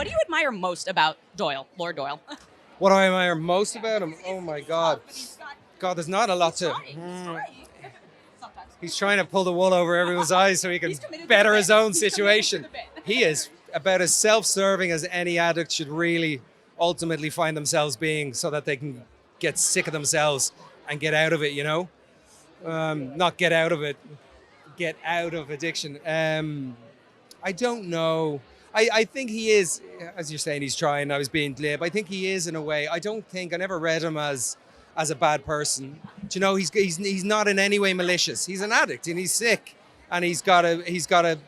What do you admire most about Doyle, Lord Doyle? What I admire most about him? Oh my God. God, there's not a lot to. He's trying to pull the wool over everyone's eyes so he can better his own situation. He is about as self-serving as any addict should really ultimately find themselves being, so that they can get sick of themselves and get out of it, you know? Not get out of it, get out of addiction. I don't know. I think he is, as you're saying, he's trying. I was being glib. I think he is in a way. I never read him as a bad person. Do you know, he's not in any way malicious. He's an addict and he's sick, and he's got a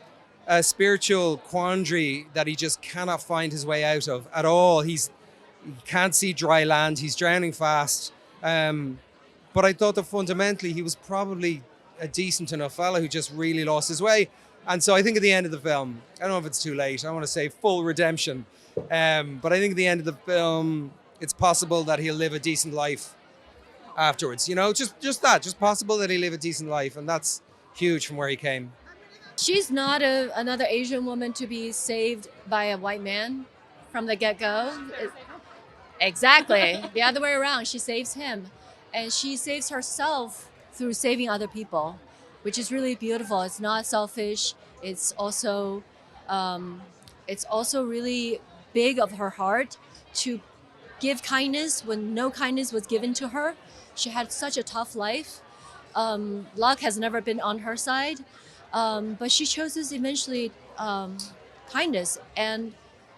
spiritual quandary that he just cannot find his way out of at all. He can't see dry land. He's drowning fast. But I thought that fundamentally he was probably a decent enough fella who just really lost his way. And so I think at the end of the film, I don't know if it's too late, I want to say full redemption. But I think at the end of the film, it's possible that he'll live a decent life afterwards. You know, just possible that he'll live a decent life. And that's huge from where he came. She's not another Asian woman to be saved by a white man from the get-go. Exactly. The other way around. She saves him. And she saves herself through saving other people, which is really beautiful. It's not selfish. It's also really big of her heart to give kindness when no kindness was given to her. She had such a tough life. Luck has never been on her side. But she chooses eventually kindness and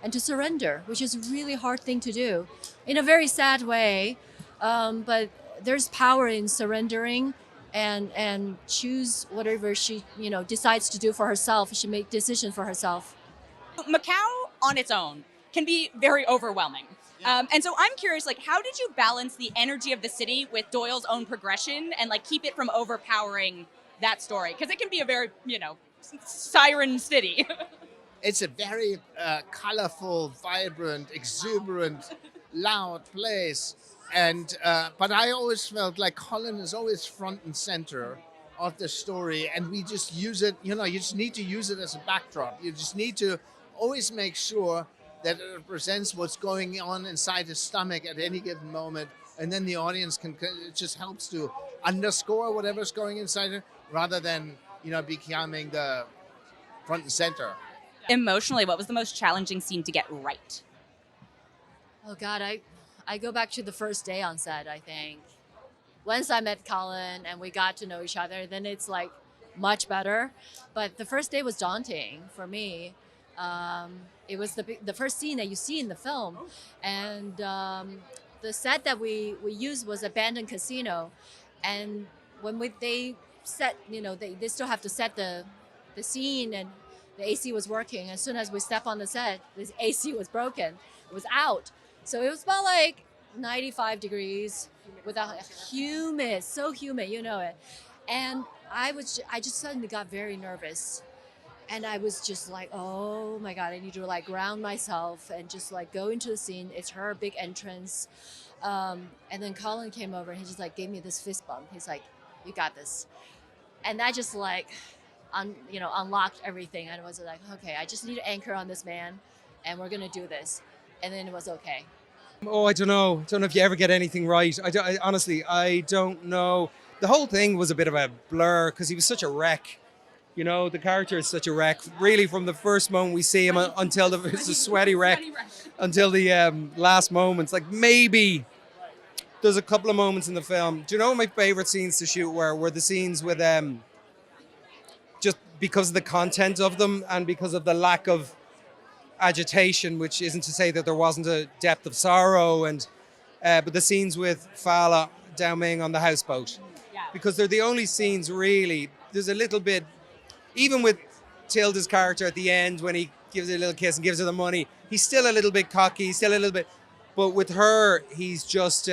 to surrender, which is a really hard thing to do in a very sad way. But there's power in surrendering and choose whatever she decides to do for herself. She make decisions for herself. Macau on its own can be very overwhelming. And so I'm curious, how did you balance the energy of the city with Doyle's own progression and keep it from overpowering that story? Because it can be a very, siren city. It's a very colorful, vibrant, exuberant, loud place. And but I always felt like Colin is always front and center of the story, and we just use it. You just need to use it as a backdrop. You just need to always make sure that it represents what's going on inside his stomach at any given moment, and then the audience it just helps to underscore whatever's going inside it, rather than becoming the front and center. Emotionally, what was the most challenging scene to get right? Oh God, I go back to the first day on set, I think. Once I met Colin and we got to know each other, then it's much better. But the first day was daunting for me. It was the first scene that you see in the film. And the set that we used was abandoned casino. And when they set, they still have to set the scene, and the AC was working. As soon as we step on the set, this AC was broken. It was out. So it was about 95 degrees with a humid, so humid, you know it. And I just suddenly got very nervous. And I was just oh my God, I need to ground myself and just go into the scene. It's her big entrance. And then Colin came over and he just gave me this fist bump. He's like, you got this. And that just unlocked everything. And I was okay, I just need to anchor on this man and we're gonna do this. And then it was okay. Oh, I don't know. I don't know if you ever get anything right. Honestly, I don't know. The whole thing was a bit of a blur because he was such a wreck. The character is such a wreck. Really, from the first moment we see him until it's a sweaty wreck, until the last moments. Maybe there's a couple of moments in the film. Do you know what my favorite scenes to shoot were the scenes with just because of the content of them and because of the lack of agitation, which isn't to say that there wasn't a depth of sorrow, but the scenes with Fala Ming on the houseboat, because they're the only scenes really. There's a little bit, even with Tilda's character at the end when he gives her a little kiss and gives her the money, he's still a little bit cocky, still a little bit, but with her, he's just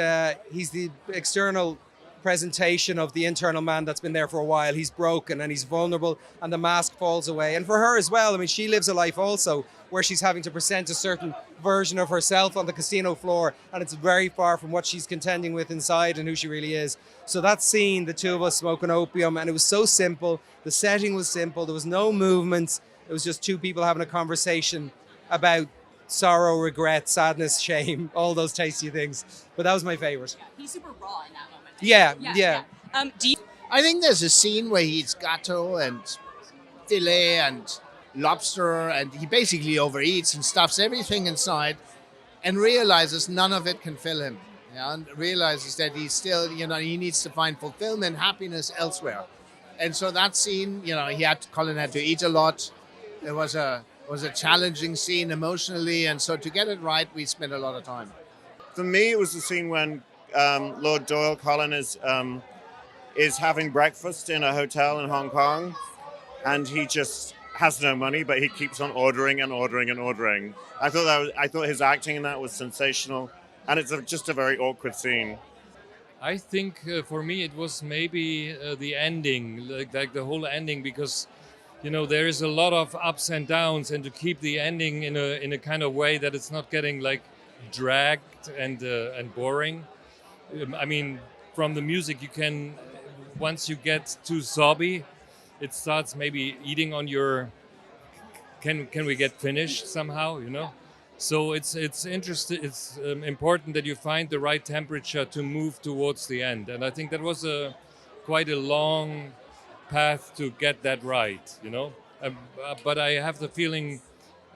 he's the external presentation of the internal man that's been there for a while. He's broken and he's vulnerable, and the mask falls away. And for her as well, I mean, she lives a life also where she's having to present a certain version of herself on the casino floor, and it's very far from what she's contending with inside and who she really is. So that scene, the two of us smoking opium, and it was so simple. The setting was simple. There was no movements. It was just two people having a conversation about sorrow, regret, sadness, shame, all those tasty things. But that was my favorite. Yeah, he's super raw in that moment. Yeah. Do you I think there's a scene where he eats gato and filet and lobster, and he basically overeats and stuffs everything inside and realizes none of it can fill him. Yeah, and realizes that he's still, he needs to find fulfillment, happiness elsewhere. And so that scene, Colin had to eat a lot. It was a challenging scene emotionally, and so to get it right, we spent a lot of time. For me, it was the scene when Lord Doyle, Colin, is having breakfast in a hotel in Hong Kong, and he just has no money, but he keeps on ordering and ordering and ordering. I thought his acting in that was sensational, and it's just a very awkward scene. I think for me it was maybe the ending, like the whole ending, because there is a lot of ups and downs, and to keep the ending in a kind of way that it's not getting like dragged and boring. I mean, from the music you can, once you get too sobby, it starts maybe eating on your. Can we get finished somehow? So it's interesting. It's important that you find the right temperature to move towards the end, and I think that was quite a long path to get that right. But I have the feeling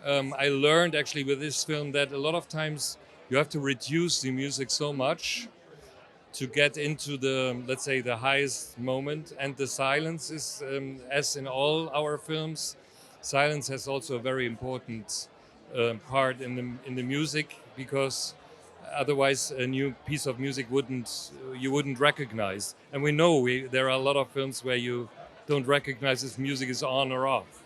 I learned actually with this film that a lot of times you have to reduce the music so much to get into the, let's say, the highest moment, and the silence is, as in all our films, silence has also a very important part in the music, because otherwise a new piece of music you wouldn't recognize. And we know there are a lot of films where you don't recognize if music is on or off.